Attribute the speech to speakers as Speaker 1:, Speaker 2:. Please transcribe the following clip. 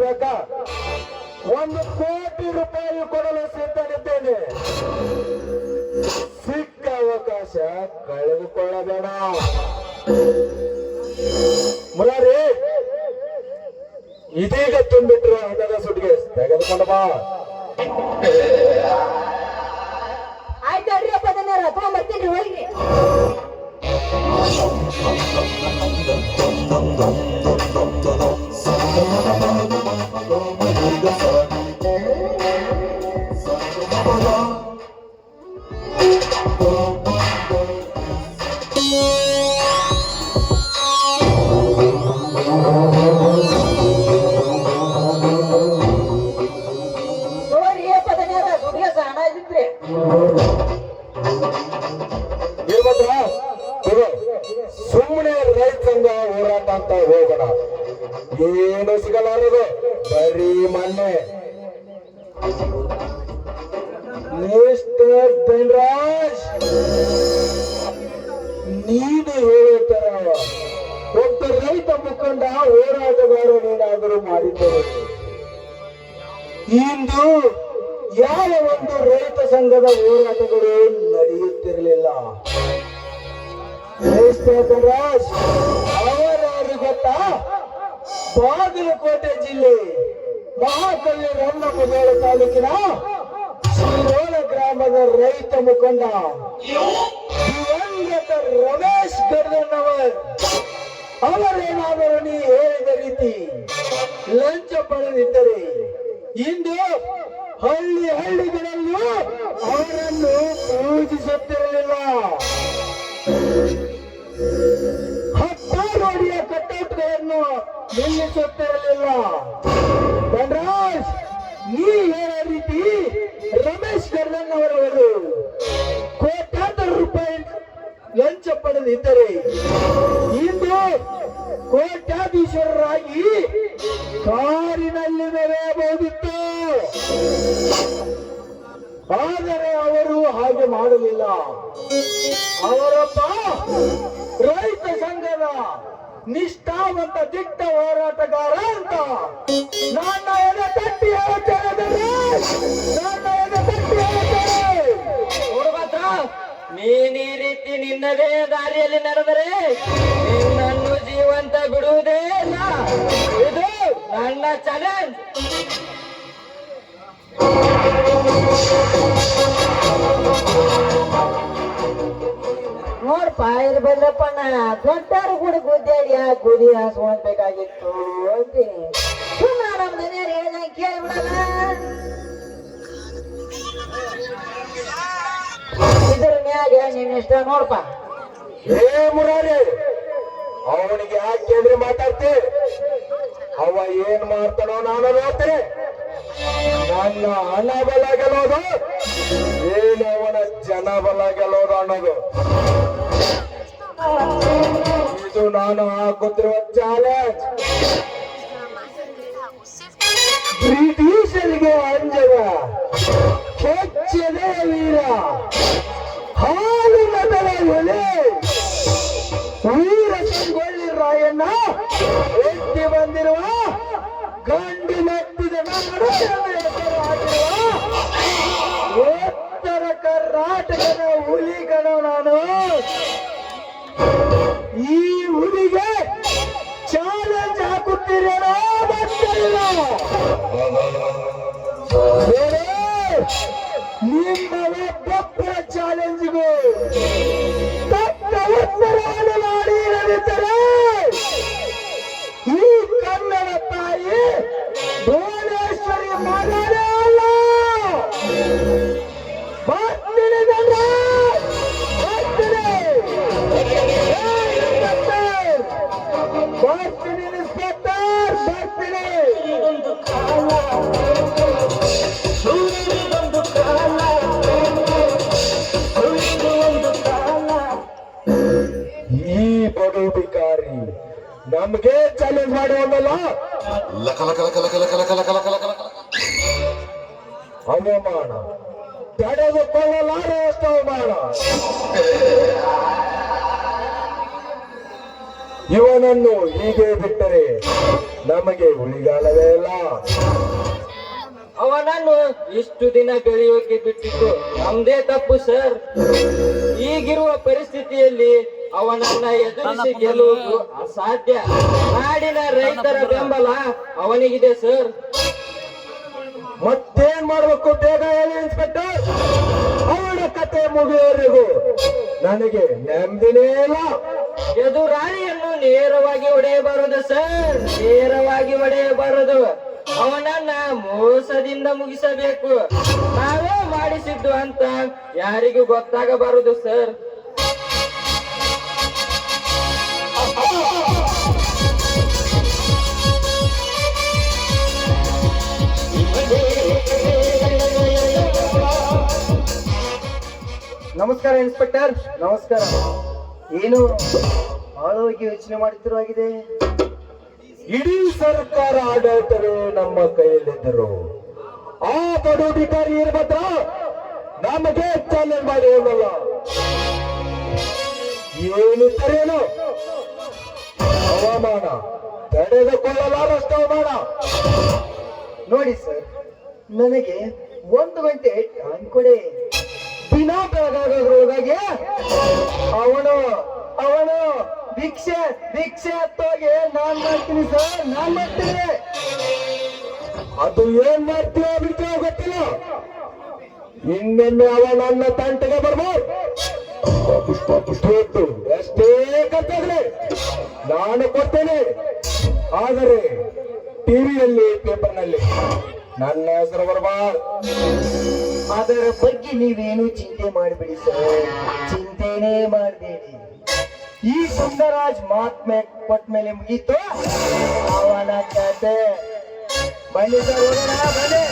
Speaker 1: ಬೇಕಾ? 1 ಕೋಟಿ ರೂಪಾಯಿ ಕೊಡಲು ಸಿದ್ಧನಿದ್ದೇನೆ. ಸಿಕ್ಕ ಅವಕಾಶ ಕಳೆದುಕೊಳ್ಳಬೇಡ. ಮುರಾರಿ, ಇದೀಗ ತುಂಬಿಟ್ಟಿರುವ ಹಣದ ಸುಟ್ಟಿಗೆ ತೆಗೆದುಕೊಂಡು ಬಾ.
Speaker 2: ಆಯ್ತು ಅಡ್ರಿಯಪ್ಪ, ಅದನ್ನ ತಗೊಂಡ್ಬರ್ತೀನಿ ಹೋಗಿ.
Speaker 1: ಸುಮ್ಮನೆ ರೈತ ಸಂಘ ಹೋರಾಟ ಅಂತ ಹೋಗೋಣ. ಏನು ಸಿಗಲಾರದು, ಬರೀ ಮಣ್ಣೆ. ಮಿಸ್ಟರ್ ಧನರಾಜ್, ನೀನು ಹೇಳುತ್ತರ ಒಬ್ಬ ರೈತ ಮುಖಂಡ ಹೋರಾಟಗಾರ ನೀನಾದರೂ ಮಾಡಿದ್ದರು. ಇಂದು ಯಾವ ಒಂದು ರೈತ ಸಂಘದ ಹೋರಾಟಗಳು ನಡೆಯುತ್ತಿರಲಿಲ್ಲ. ಧನರಾಜ್ ಅವರಾರು ಗೊತ್ತಾ? ಬಾಗಲಕೋಟೆ ಜಿಲ್ಲೆ ಮಹಾಕವಿ ರನ್ನಮಗೇಳ ತಾಲೂಕಿನ ಶಿರೋಳ ಗ್ರಾಮದ ರೈತ ಮುಖಂಡ ದಿವಂಗತ ರಮೇಶ್ ಗರ್ದಣ್ಣವರ್ ಅವರೇನಾದರೂ ನೀ ಹೇಳಿದ ರೀತಿ ಲಂಚ ಪಡೆದಿದ್ದರೆ ಇಂದು ಹಳ್ಳಿಗಳಲ್ಲೂ ಅವರನ್ನು ಪೂಜಿಸುತ್ತಿರಲಿಲ್ಲ. ಹತ್ತಾರು ಕಟ್ಟೌಟ್ಗಳನ್ನು ನಿಲ್ಲಿಸುತ್ತಿರಲಿಲ್ಲ. ಧನರಾಜ್, ನೀ ಹೇಳೋ ರೀತಿ ರಮೇಶ್ ಗರ್ದಣ್ಣವರವರು ಕೋಟ್ಯಾಂತರ ರೂಪಾಯಿ ಲಂಚ ಪಡೆದಿದ್ದರೆ ಇಂದು ಕೋಟ್ಯಾಧೀಶ್ವರರಾಗಿ ಕಾರಿನಲ್ಲಿ ಮೆರೆಯಬಹುದಿತ್ತು. ಆದರೆ ಅವರು ಹಾಗೆ ಮಾಡಲಿಲ್ಲ. ಅವರೊಬ್ಬ ರೈತ ಸಂಘದ ನಿಷ್ಠಾವಂತ ದಿಟ್ಟ ಹೋರಾಟಗಾರ ಅಂತ ನನ್ನ ಎದೆ ತಟ್ಟಿ ಹೇಳುತ್ತೇನೆ.
Speaker 3: ನೋಡ್ಬಾತ್ರ, ನೀನ್ ಈ ರೀತಿ ನಿನ್ನದೇ ದಾರಿಯಲ್ಲಿ ನಡೆದರೆ ನಿನ್ನನ್ನು ಜೀವಂತ ಬಿಡುವುದೇ ಇಲ್ಲ. ಇದು ನನ್ನ ಚಾಲೆಂಜ್.
Speaker 2: ನೋಡ್ಪ, ಇದು ಬಂದ್ರಪ್ಪ, ದೊಡ್ಡಾರು ಕೂಡ ಗುದ್ದಾಡಿ ಗುದಿ ಹಾಸ್ಕೊಳ್ಬೇಕಾಗಿತ್ತು ಅಂತೀನಿ. ಸುಮ್ಮನೆ ನಮ್ಮ ಮನೆಯವ್ರು ಹೇಳಿದಂಗೆ ಕೇಳ್ಬಿಡಲ್ಲ. ಇದ್ರ ಮ್ಯಾಗ ನಿನ್ನಿಷ್ಟ ನೋಡ್ಪ.
Speaker 1: ಏ ಮುರಾರಿ, ಅವನಿಗೆ ಯಾಕೆ ಅಂದ್ರೆ ಮಾತಾಡ್ತಿ? ಅವ ಏನ್ ಮಾಡ್ತಾನೋ ನಾನು ನೋಡ್ತೇನೆ. ನನ್ನ ಹಣ ಬಲ ಗೆಲ್ಲೋದು ಏನು ಅವನ ಜನ ಬಲ ಗೆಲ್ಲೋದು ಅನ್ನೋದು. ಇದು ನಾನು ಹಾಕುತ್ತಿರುವ ಚಾಲೆಂಜ್. ಬ್ರಿಟಿಷರಿಗೆ ಅಂಜದ ಕೆಚ್ಚದೆ ವೀರ, ಹಾಲು ಮತದ ಒಲೆ ವೀರ ಸಂಗೊಳ್ಳಿ ರಾಯಣ್ಣ ಎತ್ತಿ ಬಂದಿರುವ ಗಂಡು ಮೆಟ್ಟಿದ ನಾಡು ಎಂದು ಹೆಸರು ಹಾಕಿರುವ ಉತ್ತರ ಕರ್ನಾಟಕದ ಹುಲಿಗಣ ನಾನು. ಈ ಹುಲಿಗೆ ಚಾಲೆಂಜ್ ಹಾಕುತ್ತೀರೇನೋ ಗೊತ್ತಿಲ್ಲ. ನಿಮ್ಮ ಒಬ್ಬೊಬ್ಬರ ಚಾಲೆಂಜ್ಗೂ ತಕ್ಕ ಉತ್ತರವನ್ನು ಮಾಡಿ ಇರದಿದ್ದರೆ ಈ ಕನ್ನಡ ತಾಯಿ ಭುವನೇಶ್ವರಿ ಮಗನೇ ಅಲ್ಲ. ಬರ್ತೀನಿ ಇನ್ಸ್ಪೆಕ್ಟರ್, ಬರ್ತೀನಿ. ಈ ಬಡು ಬಿಕಾರಿ ನಮ್ಗೆ ಚಾಲೆಂಜ್ ಮಾಡುವಲ್ಲ. ಅವಮಾನ ತಡೆದುಕೊಳ್ಳಲಾರಷ್ಟು ಅವಮಾನ. ಇವನನ್ನು ಹೀಗೆ ಬಿಟ್ಟರೆ ನಮಗೆ ಉಳಿಗಾಲವೇ ಇಲ್ಲ.
Speaker 3: ಅವನನ್ನು ಇಷ್ಟು ದಿನ ಬೆಳೆಯೋಕೆ ಬಿಟ್ಟಿದ್ದು ನಮ್ದೇ ತಪ್ಪು ಸರ್. ಈಗಿರುವ ಪರಿಸ್ಥಿತಿಯಲ್ಲಿ ಅವನನ್ನ ಎದುರಿಸಿ ಗೆಲ್ಲುವುದು ಅಸಾಧ್ಯ. ನಾಡಿನ ರೈತರ ಬೆಂಬಲ ಅವನಿಗಿದೆ ಸರ್.
Speaker 1: ಮತ್ತೇನ್ ಮಾಡ್ಬೇಕು ಬೇಗ ಹೇಳಿ ಇನ್ಸ್ಪೆಕ್ಟರ್. ಅವನ ಕತೆ ಮುಗಿಯೋವರೆಗೂ ನನಗೆ ನೆಮ್ಮದಿನೇ ಇಲ್ಲ.
Speaker 3: ಎದುರಾಳಿಯನ್ನು ನೇರವಾಗಿ ಹೊಡೆಯಬಾರದು ಸರ್, ನೇರವಾಗಿ ಹೊಡೆಯಬಾರದು. ಅವನನ್ನ ಮೋಸದಿಂದ ಮುಗಿಸಬೇಕು. ನಾವೇ ಮಾಡಿಸಿದ್ದು ಅಂತ ಯಾರಿಗೂ ಗೊತ್ತಾಗಬಾರದು ಸರ್.
Speaker 2: ನಮಸ್ಕಾರ ಇನ್ಸ್ಪೆಕ್ಟರ್. ನಮಸ್ಕಾರ. ಏನು ಆಳವಾಗಿ ಯೋಚನೆ ಮಾಡುತ್ತಿರುವಾಗಿದೆ?
Speaker 1: ಇಡೀ ಸರ್ಕಾರ ಆಡಳಿತವೇ ನಮ್ಮ ಕೈಯಲ್ಲಿದ್ದರು. ಆ ಬಡೂಡಿಕಾರಿ ಇರ್ಬತ್ರ ನಮಗೆ ಚಾಲೆಂಜ್ ಮಾಡಿ ಹೋಗಲ್ಲ. ಏನು ತರೇನು ಹವಾಮಾನ ತಡೆದುಕೊಳ್ಳಲಾರಷ್ಟು ಹವಾಮಾನ.
Speaker 2: ನೋಡಿ ಸರ್, ನನಗೆ 1 ಗಂಟೆ ಟೈಮ್ ಕೊಡಿ. ದಿನ ಬೆಳಗಾಗೋದ್ರೊಳಗಾಗಿ ಅವನು ಭಿಕ್ಷೆ ಹತ್ತೋಗಿ ನಾನ್ ಮಾಡ್ತೀನಿ ಸರ್, ನಾನ್ ಮಾಡ್ತೀನಿ.
Speaker 1: ಅದು ಏನ್ ಮಾಡ್ತೀವೋ ಬಿಡ್ತೀವೋ ಗೊತ್ತಿಲ್ಲ. ಇನ್ನೊಮ್ಮೆ ಅವ ನನ್ನ ತಂಟೆಗೆ ಬರ್ಬೋದು. ಎಷ್ಟೇ ಖರ್ಚಾಗಲಿ ನಾನು ಕೊಡ್ತೇನೆ. ಆದರೆ ಟಿವಿಯಲ್ಲಿ ಪೇಪರ್ನಲ್ಲಿ ನನ್ನ ಹೆಸರು ಬರಬಾರ್ದು.
Speaker 2: ಅದರ ಬಗ್ಗೆ ನೀವೇನು ಚಿಂತೆ ಮಾಡಬೇಡಿ ಸರ್, ಚಿಂತೆನೇ ಮಾಡಬೇಡಿ. ಈ ಸುಂದರಾಜ್ ಮಾತ್ಮೆ ಕೊಟ್ಟ ಮೇಲೆ ಮುಗೀತು ಅವನ ಕತೆ. ಬನ್ನಿ ಸರ್, ಹೋಗೋಣ ಬನ್ನಿ.